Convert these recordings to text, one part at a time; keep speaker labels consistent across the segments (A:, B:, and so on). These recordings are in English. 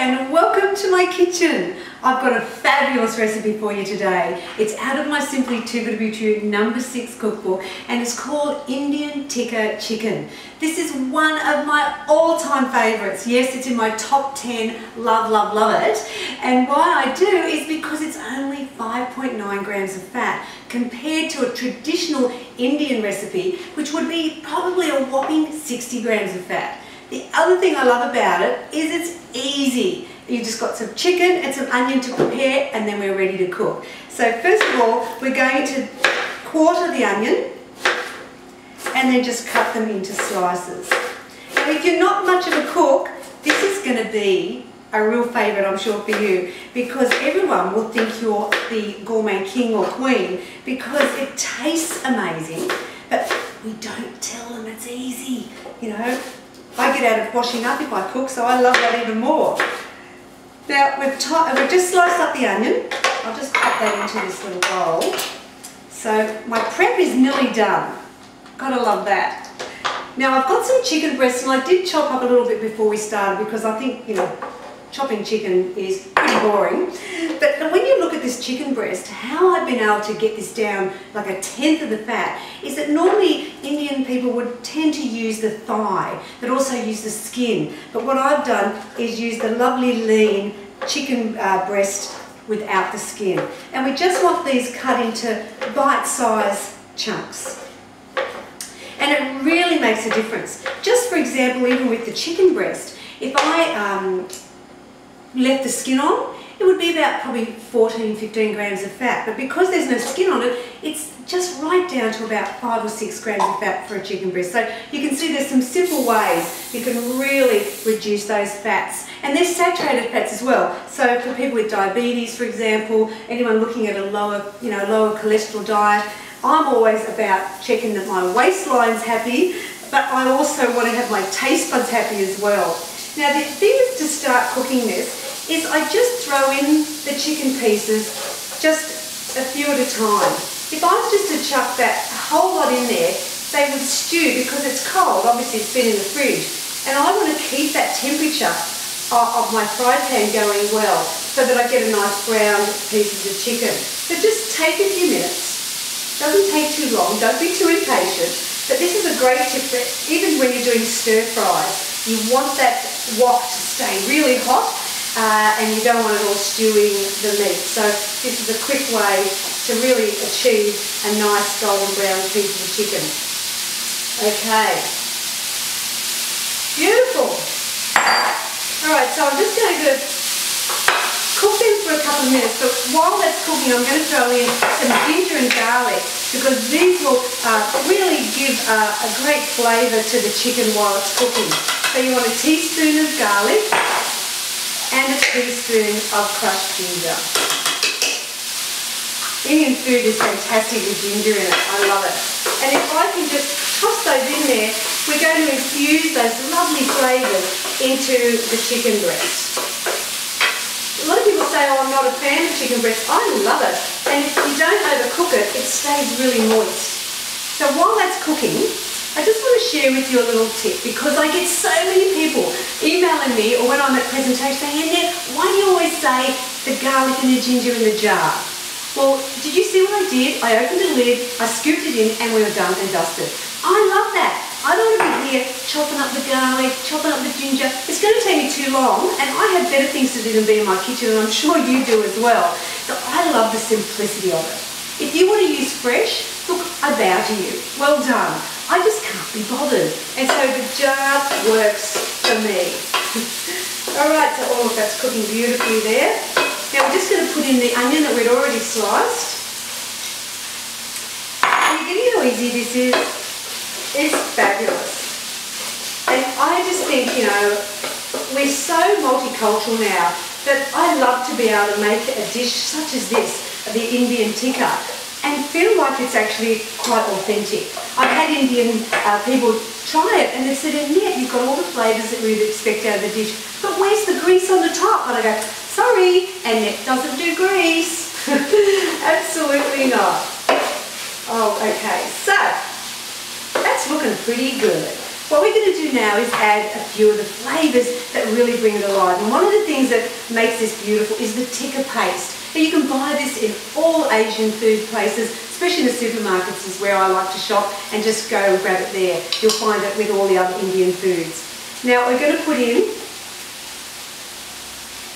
A: and welcome to my kitchen. I've got a fabulous recipe for you today. It's out of my Simply Too Good to Be True #6 cookbook and it's called Indian Tikka Chicken. This is one of my all-time favourites. Yes, it's in my top 10, love, love, love it. And why I do is because it's only 5.9 grams of fat compared to a traditional Indian recipe, which would be probably a whopping 60 grams of fat. The other thing I love about it is it's easy. You just got some chicken and some onion to prepare and then we're ready to cook. So first of all, we're going to quarter the onion and then just cut them into slices. Now if you're not much of a cook, this is going to be a real favourite, I'm sure, for you, because everyone will think you're the gourmet king or queen because it tastes amazing, but we don't tell them it's easy, you know. I get out of washing up if I cook, so I love that even more. Now we've just sliced up the onion. I'll just pop that into this little bowl. So my prep is nearly done. Gotta love that. Now I've got some chicken breasts and I did chop up a little bit before we started because I think, you know, chopping chicken is pretty boring. But when you look at this chicken breast, how I've been able to get this down like 1/10 of the fat is that normally Indian people would tend to use the thigh, but also use the skin. But what I've done is use the lovely lean chicken breast without the skin. And we just want these cut into bite-sized chunks. And it really makes a difference. Just for example, even with the chicken breast, if I left the skin on, it would be about probably 14-15 grams of fat, but because there's no skin on it, it's just right down to about 5 or 6 grams of fat for a chicken breast. So you can see there's some simple ways you can really reduce those fats, and there's saturated fats as well. So for people with diabetes, for example, anyone looking at a lower cholesterol diet, I'm always about checking that my waistline's happy, but I also want to have my taste buds happy as well. Now the thing is to start cooking this is I just throw in the chicken pieces just a few at a time. If I was just to chuck that whole lot in there, they would stew because it's cold, obviously it's been in the fridge. And I want to keep that temperature of my fry pan going well so that I get a nice brown pieces of chicken. So just take a few minutes, doesn't take too long, don't be too impatient, but this is a great tip that even when you're doing stir fries, you want that wok to stay really hot and you don't want it all stewing the meat. So this is a quick way to really achieve a nice golden brown piece of chicken. Okay, beautiful. Alright, so I'm just going to cook them for a couple of minutes, but while that's cooking I'm going to throw in some ginger and garlic because these will really give a great flavour to the chicken while it's cooking. So you want a teaspoon of garlic and a teaspoon of crushed ginger. Indian food is fantastic with ginger in it, I love it. And if I can just toss those in there, we're going to infuse those lovely flavours into the chicken breast. A lot of people say, oh, I'm not a fan of chicken breast. I love it. And if you don't overcook it, it stays really moist. So while that's cooking, I just want to share with you a little tip because I get so many people emailing me or when I'm at presentation saying, Annette, why do you always say the garlic and the ginger in the jar? Well, did you see what I did? I opened the lid, I scooped it in and we were done and dusted. I love that. I don't want to be here chopping up the garlic, chopping up the ginger. It's going to take me too long and I have better things to do than be in my kitchen and I'm sure you do as well. So I love the simplicity of it. If you want to use fresh, look, I bow to you. Well done. I just can't be bothered. And so the jar works for me. Alright, so all of that's cooking beautifully there. Now we're just going to put in the onion that we'd already sliced. And you're getting how easy this is. It's fabulous. And I just think, you know, we're so multicultural now that I love to be able to make a dish such as this, the Indian Tikka, and feel like it's actually quite authentic. I've had Indian people try it and they said, Annette, you've got all the flavours that we'd expect out of the dish, but where's the grease on the top? And I go, sorry, Annette doesn't do grease. Absolutely not. Oh, okay, so that's looking pretty good. What we're going to do now is add a few of the flavours that really bring it alive. And one of the things that makes this beautiful is the tikka paste. Now you can buy this in all Asian food places, especially in the supermarkets is where I like to shop, and just go and grab it there. You'll find it with all the other Indian foods. Now we're going to put in,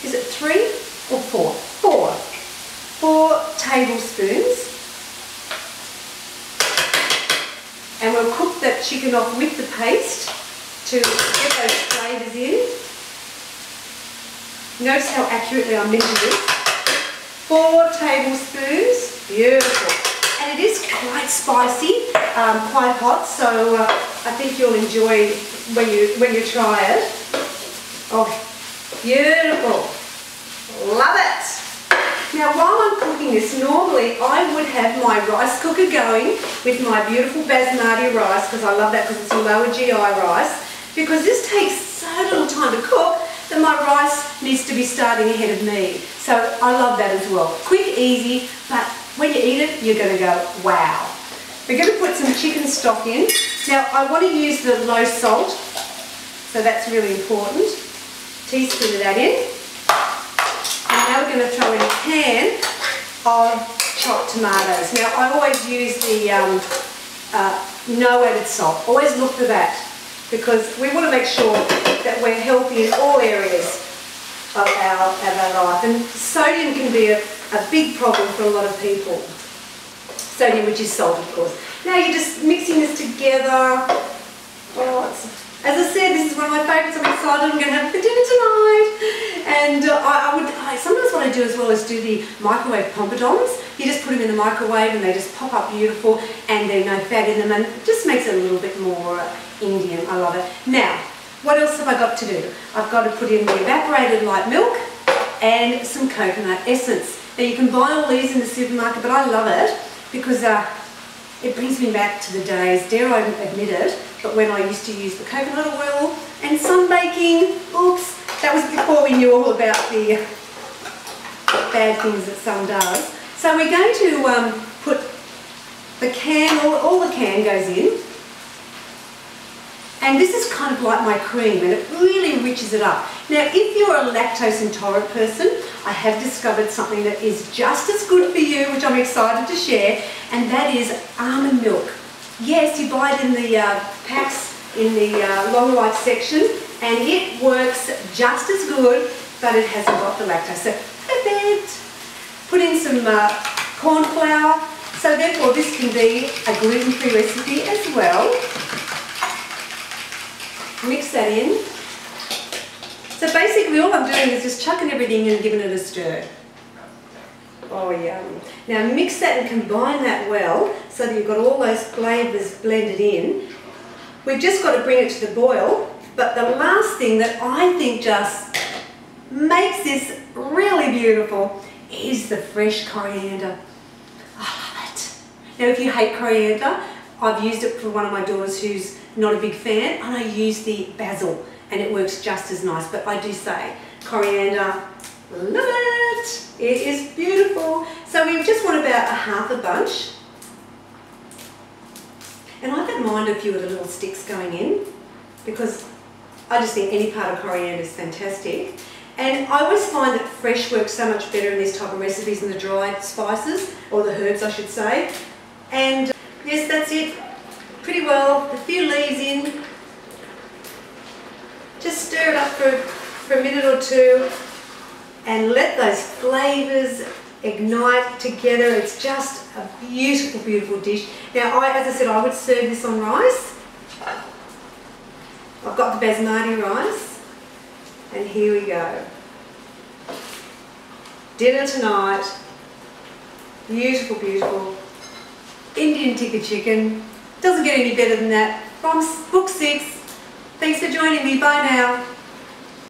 A: is it 3 or 4? 4 tablespoons. And we'll cook that chicken off with the paste to get those flavours in. Notice how accurately I measured this. 4 tablespoons, beautiful. And it is quite spicy, quite hot, so I think you'll enjoy when you try it. Oh, beautiful. Love it. Now while I'm cooking this, normally I would have my rice cooker going with my beautiful basmati rice, because I love that because it's a lower GI rice. Because this takes so little time to cook that my rice needs to be starting ahead of me. So I love that as well. Quick, easy, but when you eat it, you're going to go, wow. We're going to put some chicken stock in. Now I want to use the low salt, so that's really important. Teaspoon of that in. And now we're going to throw in a can of chopped tomatoes. Now I always use the no added salt. Always look for that, because we want to make sure that we're healthy in all areas of our life. And sodium can be a big problem for a lot of people. Sodium, which is salt, of course. Now you're just mixing this together. Oh, as I said, this is one of my favourites. I'm excited. I'm going to have it for dinner tonight. And sometimes what I do as well is do the microwave pompadons. You just put them in the microwave and they just pop up beautiful, and there's no fat in them, and it just makes it a little bit more Indian. I love it. Now, what else have I got to do? I've got to put in the evaporated light milk and some coconut essence. Now you can buy all these in the supermarket, but I love it because it brings me back to the days, dare I admit it, but when I used to use the coconut oil and sunbaking. Oops, that was before we knew all about the bad things that sun does. So we're going to put the can, all the can goes in. And this is kind of like my cream, and it really enriches it up. Now, if you're a lactose intolerant person, I have discovered something that is just as good for you, which I'm excited to share, and that is almond milk. Yes, you buy it in the packs in the long life section, and it works just as good, but it hasn't got the lactose. So, perfect. Put in some corn flour, so therefore this can be a gluten-free recipe as well. Mix that in. So basically all I'm doing is just chucking everything in and giving it a stir. Oh yum. Now mix that and combine that well so that you've got all those flavours blended in. We've just got to bring it to the boil, but the last thing that I think just makes this really beautiful is the fresh coriander. I love it. Now if you hate coriander, I've used it for one of my daughters who's not a big fan, and I use the basil and it works just as nice, but I do say coriander, love it. It is beautiful. So we just want about a half a bunch, and I don't mind a few of the little sticks going in because I just think any part of coriander is fantastic. And I always find that fresh works so much better in these type of recipes than the dried spices, or the herbs I should say. And yes, that's it. Pretty well, a few leaves in. Just stir it up for a minute or two and let those flavours ignite together. It's just a beautiful, beautiful dish. Now, as I said, I would serve this on rice. I've got the basmati rice, and here we go. Dinner tonight. Beautiful, beautiful. Indian Tikka Chicken. Doesn't get any better than that. From Book 6. Thanks for joining me. Bye now.